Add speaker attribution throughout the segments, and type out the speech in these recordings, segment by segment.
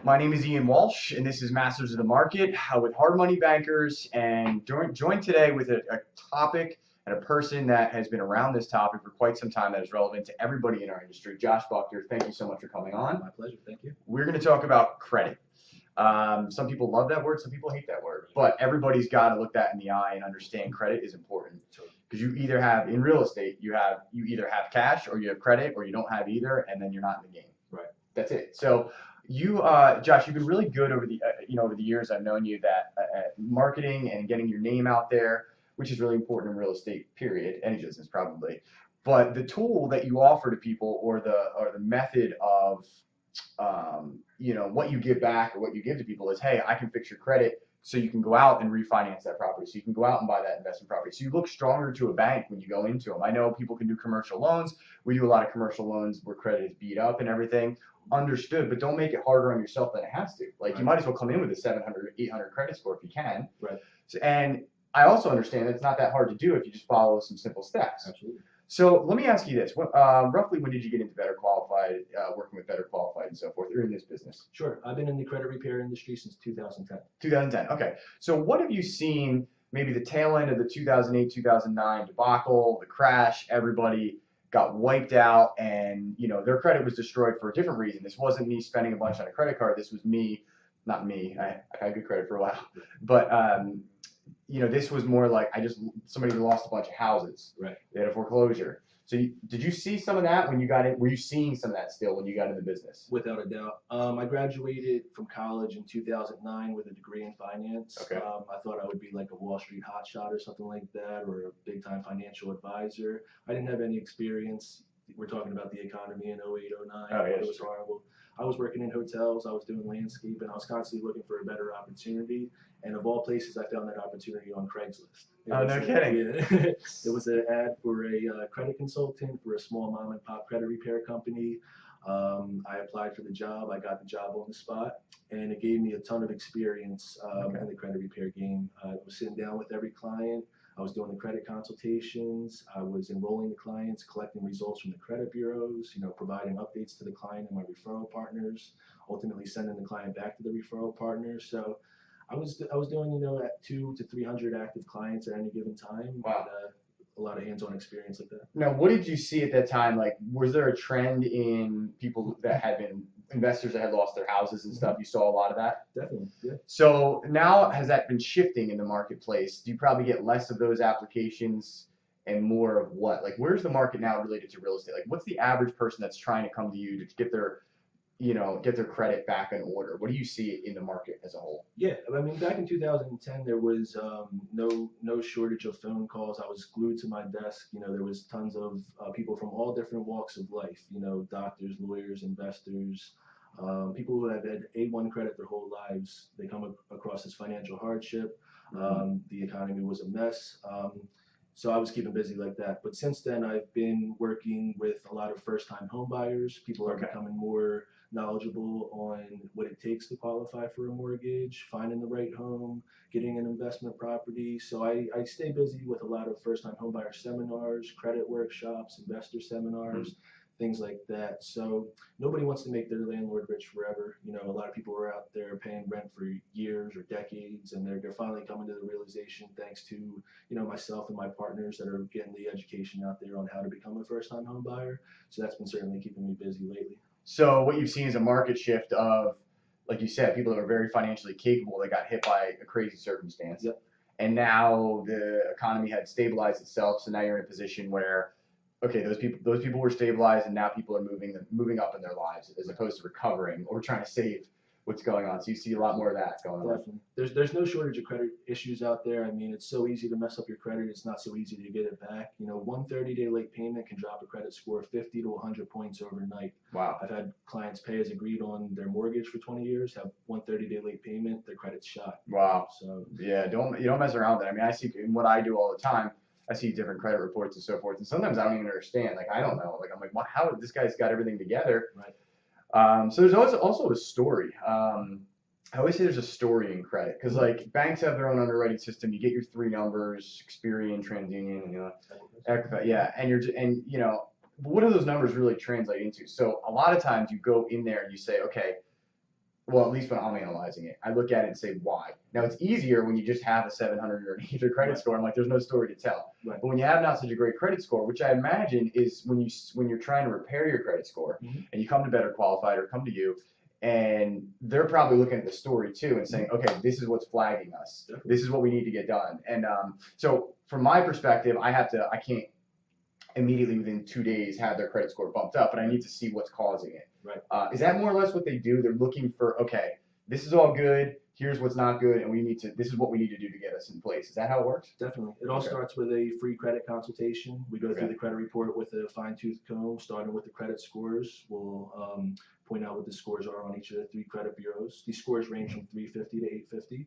Speaker 1: My name is Ian Walsh, and this is Masters of the Market with Hard Money Bankers. And joined today with a topic and a person that has been around this topic for quite some time that is relevant to everybody in our industry. Josh Buchter, thank you so much for coming on.
Speaker 2: My pleasure. Thank you.
Speaker 1: We're going to talk about credit. Some people love that word, some people hate that word, but everybody's got to look that in the eye and understand credit is important. Because you either have, in real estate, you either have cash or you have credit, or you don't have either, and then you're not in the game.
Speaker 2: Right.
Speaker 1: That's it. So you, Josh, you've been really good over the over the years I've known you at marketing and getting your name out there, which is really important in real estate. Period. Any business probably. But the tool that you offer to people, or the method of what you give back or what you give to people is, hey, I can fix your credit so you can go out and refinance that property, so you can go out and buy that investment property. So you look stronger to a bank when you go into them. I know people can do commercial loans. We do a lot of commercial loans where credit is beat up and everything. Understood, but don't make it harder on yourself than it has to. Like, right. You might as well come in with a 700, 800 credit score if you can.
Speaker 2: Right.
Speaker 1: So, and I also understand that it's not that hard to do if you just follow some simple steps.
Speaker 2: Absolutely.
Speaker 1: So let me ask you this. Roughly when did you get into Better Qualified, working with Better Qualified and so forth, or in this business?
Speaker 2: Sure. I've been in the credit repair industry since 2010.
Speaker 1: 2010. Okay. So what have you seen, maybe the tail end of the 2008, 2009 debacle, the crash, everybody got wiped out, and their credit was destroyed for a different reason. This wasn't me spending a bunch on a credit card. This was me, not me. I had good credit for a while. But this was more like somebody lost a bunch of houses.
Speaker 2: Right.
Speaker 1: They had a foreclosure. So did you see some of that when you got in? Were you seeing some of that still when you got in the business?
Speaker 2: Without a doubt. I graduated from college in 2009 with a degree in finance.
Speaker 1: Okay.
Speaker 2: I thought I would be like a Wall Street hotshot or something like that, or a big-time financial advisor. I didn't have any experience. We're talking about the economy in 08, 09.
Speaker 1: Oh, yeah,
Speaker 2: it was horrible. I was working in hotels. I was doing landscape, and I was constantly looking for a better opportunity. And of all places, I found that opportunity on Craigslist.
Speaker 1: No kidding.
Speaker 2: It was an ad for a credit consultant for a small mom and pop credit repair company. I applied for the job. I got the job on the spot, and it gave me a ton of experience in the credit repair game. I was sitting down with every client. I was doing the credit consultations. I was enrolling the clients, collecting results from the credit bureaus, providing updates to the client and my referral partners, ultimately sending the client back to the referral partners. So I was doing, at 200 to 300 active clients at any given time.
Speaker 1: Wow.
Speaker 2: And, a lot of hands-on experience like that.
Speaker 1: Now, what did you see at that time? Like, was there a trend in people that had been investors that had lost their houses and stuff? You saw a lot of that?
Speaker 2: Definitely, yeah.
Speaker 1: So now, has that been shifting in the marketplace? Do you probably get less of those applications and more of what? Like, where's the market now related to real estate? Like, what's the average person that's trying to come to you to get their credit back in order? What do you see in the market as a whole?
Speaker 2: Yeah, I mean, back in 2010, there was no shortage of phone calls. I was glued to my desk. There was tons of people from all different walks of life. Doctors, lawyers, investors, people who have had A1 credit their whole lives. They come across this financial hardship. The economy was a mess. So I was keeping busy like that. But since then, I've been working with a lot of first-time home buyers. People are becoming more knowledgeable on what it takes to qualify for a mortgage, finding the right home, getting an investment property. So I stay busy with a lot of first-time home buyer seminars, credit workshops, investor seminars, things like that. So nobody wants to make their landlord rich forever. A lot of people are out there paying rent for years or decades, and they're finally coming to the realization, thanks to myself and my partners that are getting the education out there on how to become a first-time home buyer. So that's been certainly keeping me busy lately.
Speaker 1: So what you've seen is a market shift of, like you said, people that are very financially capable that got hit by a crazy circumstance.
Speaker 2: Yep.
Speaker 1: And now the economy had stabilized itself, so now you're in a position where, okay, those people were stabilized, and now people are moving up in their lives as opposed to recovering or trying to save what's going on. So you see a lot more of that going on.
Speaker 2: Definitely. There's no shortage of credit issues out there. I mean, it's so easy to mess up your credit. It's not so easy to get it back. One 30-day late payment can drop a credit score 50 to 100 points overnight.
Speaker 1: Wow.
Speaker 2: I've had clients pay as agreed on their mortgage for 20 years, have one 30-day late payment, their credit's shot.
Speaker 1: Wow.
Speaker 2: So
Speaker 1: yeah, don't mess around with that. I mean, I see in what I do all the time. I see different credit reports and so forth, and sometimes I don't even understand. Like, I don't know. Like, I'm like, how this guy's got everything together?
Speaker 2: Right.
Speaker 1: So there's also a story. I always say there's a story in credit, because like banks have their own underwriting system. You get your three numbers: Experian, TransUnion, Equifax, yeah, and what do those numbers really translate into? So a lot of times you go in there and you say, okay, Well, at least when I'm analyzing it, I look at it and say why. Now it's easier when you just have a 700 or an 800 credit
Speaker 2: Right.
Speaker 1: score. I'm like, there's no story to tell.
Speaker 2: Right.
Speaker 1: But when you have not such a great credit score, which I imagine is when you're trying to repair your credit score, and you come to Better Qualified or come to you, and they're probably looking at the story too and saying, okay, this is what's flagging us.
Speaker 2: Definitely.
Speaker 1: This is what we need to get done. And so from my perspective, I can't immediately within 2 days have their credit score bumped up, but I need to see what's causing it.
Speaker 2: Right.
Speaker 1: Is that more or less what they do? They're looking for, okay, this is all good, here's what's not good, and this is what we need to do to get us in place. Is that how it works?
Speaker 2: Definitely. It all starts with a free credit consultation. We go through the credit report with a fine-tooth comb, starting with the credit scores. We'll point out what the scores are on each of the 3 credit bureaus. These scores range from 350 to 850.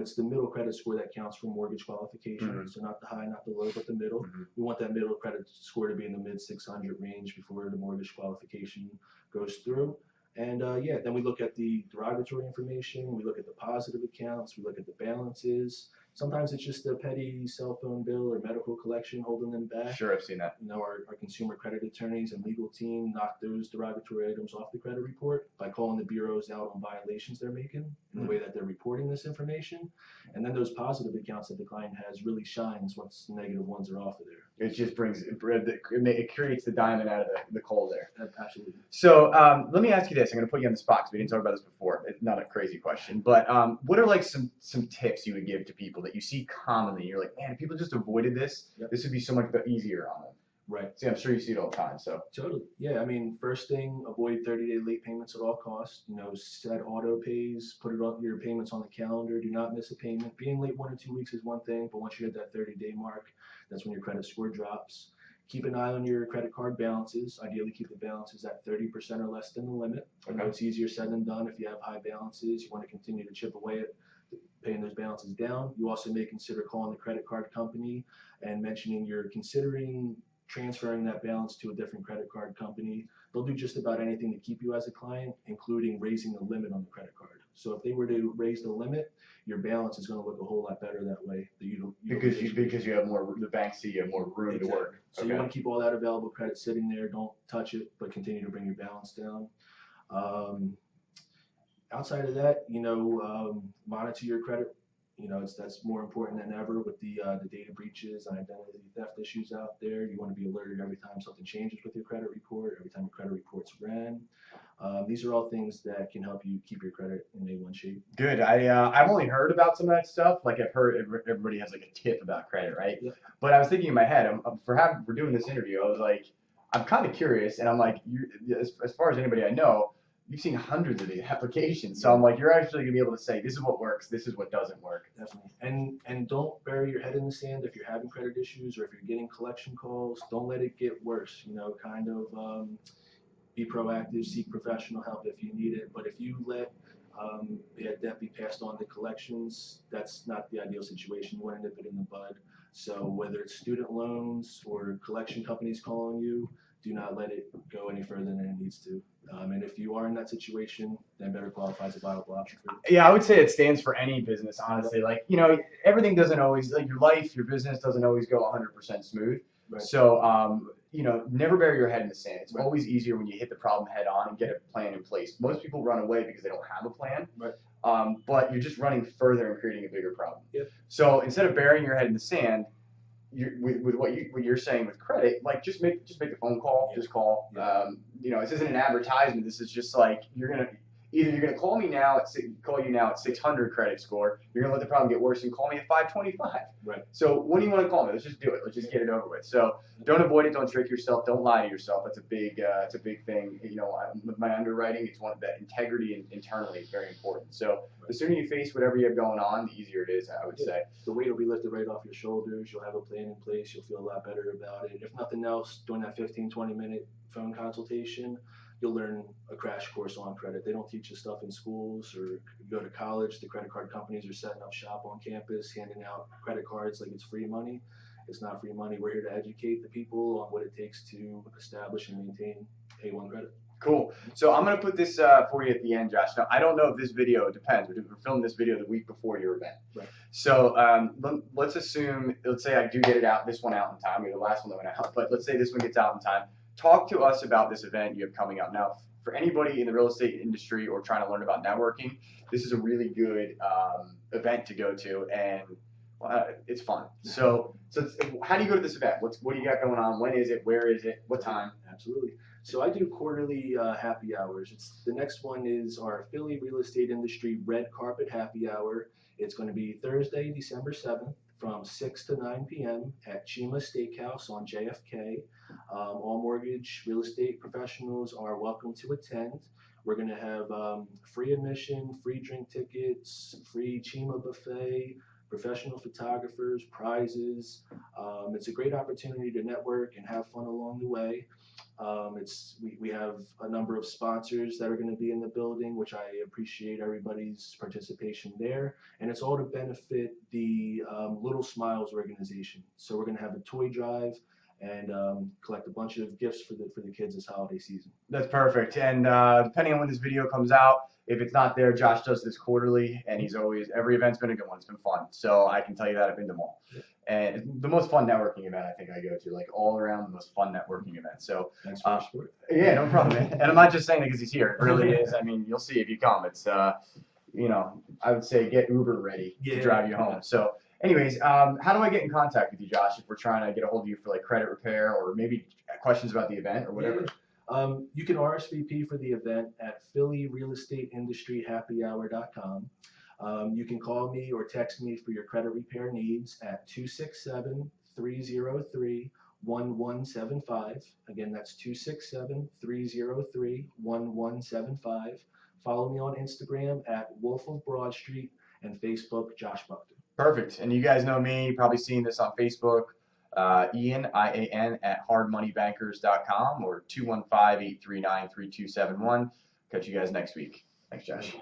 Speaker 2: It's the middle credit score that counts for mortgage qualification. So not the high, not the low, but the middle. We want that middle credit score to be in the mid 600 range before the mortgage qualification goes through. And then we look at the derogatory information, we look at the positive accounts, we look at the balances. Sometimes it's just a petty cell phone bill or medical collection holding them back.
Speaker 1: Sure, I've seen that.
Speaker 2: Our consumer credit attorneys and legal team knock those derogatory items off the credit report by calling the bureaus out on violations they're making in the way that they're reporting this information. And then those positive accounts that the client has really shines once the negative ones are off of there.
Speaker 1: It just it creates the diamond out of the coal there.
Speaker 2: Absolutely.
Speaker 1: So let me ask you this. I'm going to put you on the spot because we didn't talk about this before. It's not a crazy question, but what are like some tips you would give to people that you see commonly? You're like, man, if people just avoided this, this would be so much easier on them.
Speaker 2: Right.
Speaker 1: See, I'm sure you see it all the time. So
Speaker 2: totally. Yeah. I mean, first thing, avoid 30-day late payments at all costs. Set auto pays, put it up your payments on the calendar. Do not miss a payment. Being late 1 or 2 weeks is one thing, but once you hit that 30-day mark, that's when your credit score drops. Keep an eye on your credit card balances. Ideally, keep the balances at 30% or less than the limit. I know it's easier said than done. If you have high balances, you want to continue to chip away at paying those balances down. You also may consider calling the credit card company and mentioning you're considering transferring that balance to a different credit card company. They'll do just about anything to keep you as a client, including raising the limit on the credit card. So if they were to raise the limit, your balance is going to look a whole lot better that way.
Speaker 1: Because you have more, the banks see you have more room to work.
Speaker 2: So you want to keep all that available credit sitting there. Don't touch it, but continue to bring your balance down. Outside of that, monitor your credit. That's more important than ever with the data breaches and identity theft issues out there. You want to be alerted every time something changes with your credit report, every time your credit report's ran. These are all things that can help you keep your credit in A1 shape.
Speaker 1: Good. I've only heard about some of that stuff. Like I've heard everybody has like a tip about credit, right? Yeah. But I was thinking in my head, for doing this interview, I was like, I'm kind of curious, and I'm like, as far as anybody I know, you've seen hundreds of these applications. So I'm like, you're actually gonna be able to say, this is what works, this is what doesn't work.
Speaker 2: Definitely. And don't bury your head in the sand if you're having credit issues or if you're getting collection calls. Don't let it get worse. Be proactive, seek professional help if you need it. But if you let bad debt be passed on to collections, that's not the ideal situation. You want to nip it in the bud. So whether it's student loans or collection companies calling you, do not let it go any further than it needs to. And if you are in that situation, then Better Qualified is a viable option for you.
Speaker 1: Yeah, I would say it stands for any business, honestly. Like, everything doesn't always, like your life, your business doesn't always go 100% smooth. Right. So, never bury your head in the sand. It's always easier when you hit the problem head on and get a plan in place. Most people run away because they don't have a plan. Right. But you're just running further and creating a bigger problem. Yep. So instead of burying your head in the sand, with what you're saying with credit, like just make the phone call, just call. This isn't an advertisement. This is just like you're gonna call you now at 600 credit score. You're gonna let the problem get worse and call me at 525. Right. So when do you want to call me? Let's just do it. Let's just get it over with. So don't avoid it. Don't trick yourself. Don't lie to yourself. That's a big thing. With my underwriting, it's one of that integrity internally is very important. So the sooner you face whatever you have going on, the easier it is, I would say.
Speaker 2: The weight will be lifted right off your shoulders. You'll have a plan in place. You'll feel a lot better about it. If nothing else, during that 15-20 minute phone consultation, you'll learn a crash course on credit. They don't teach you stuff in schools or you go to college. The credit card companies are setting up shop on campus, handing out credit cards like it's free money. It's not free money. We're here to educate the people on what it takes to establish and maintain A1 credit.
Speaker 1: Cool. So I'm going to put this for you at the end, Josh. Now, I don't know if this video, it depends. We're filming this video the week before your event. Right. So let's say I do get this one out in time, or the last one that went out, but let's say this one gets out in time. Talk to us about this event you have coming up. Now, for anybody in the real estate industry or trying to learn about networking, this is a really good event to go to, and it's fun. So how do you go to this event? What do you got going on? When is it? Where is it? What time?
Speaker 2: Absolutely. So I do quarterly happy hours. The next one is our Philly Real Estate Industry Red Carpet Happy Hour. It's going to be Thursday, December 7th from 6 to 9 p.m. at Chima Steakhouse on JFK. All mortgage real estate professionals are welcome to attend. We're going to have free admission, free drink tickets, free Chima buffet, professional photographers, prizes. It's a great opportunity to network and have fun along the way. We have a number of sponsors that are going to be in the building, which I appreciate everybody's participation there. And it's all to benefit the Little Smiles organization. So we're going to have a toy drive and collect a bunch of gifts for the kids this holiday season.
Speaker 1: That's perfect. And depending on when this video comes out, if it's not there, Josh does this quarterly, and every event's been a good one. It's been fun. So I can tell you that I've been to them all. Yeah. And it's the most fun networking event I think I go to, like all around the most fun networking event. So
Speaker 2: thanks for your support.
Speaker 1: Yeah, no problem, man. And I'm not just saying that because he's here. It really is. I mean, you'll see if you come. It's I would say get Uber ready to drive you home. So anyways, how do I get in contact with you, Josh, if we're trying to get a hold of you for like credit repair or maybe questions about the event or whatever?
Speaker 2: You can RSVP for the event at phillyrealestateindustryhappyhour.com. You can call me or text me for your credit repair needs at 267-303-1175. Again, that's 267-303-1175. Follow me on Instagram at Wolf of Broad Street and Facebook, Josh Buchter.
Speaker 1: Perfect. And you guys know me, you've probably seen this on Facebook. Ian, IAN, at hardmoneybankers.com or 215-839-3271. Catch you guys next week. Thanks, Josh.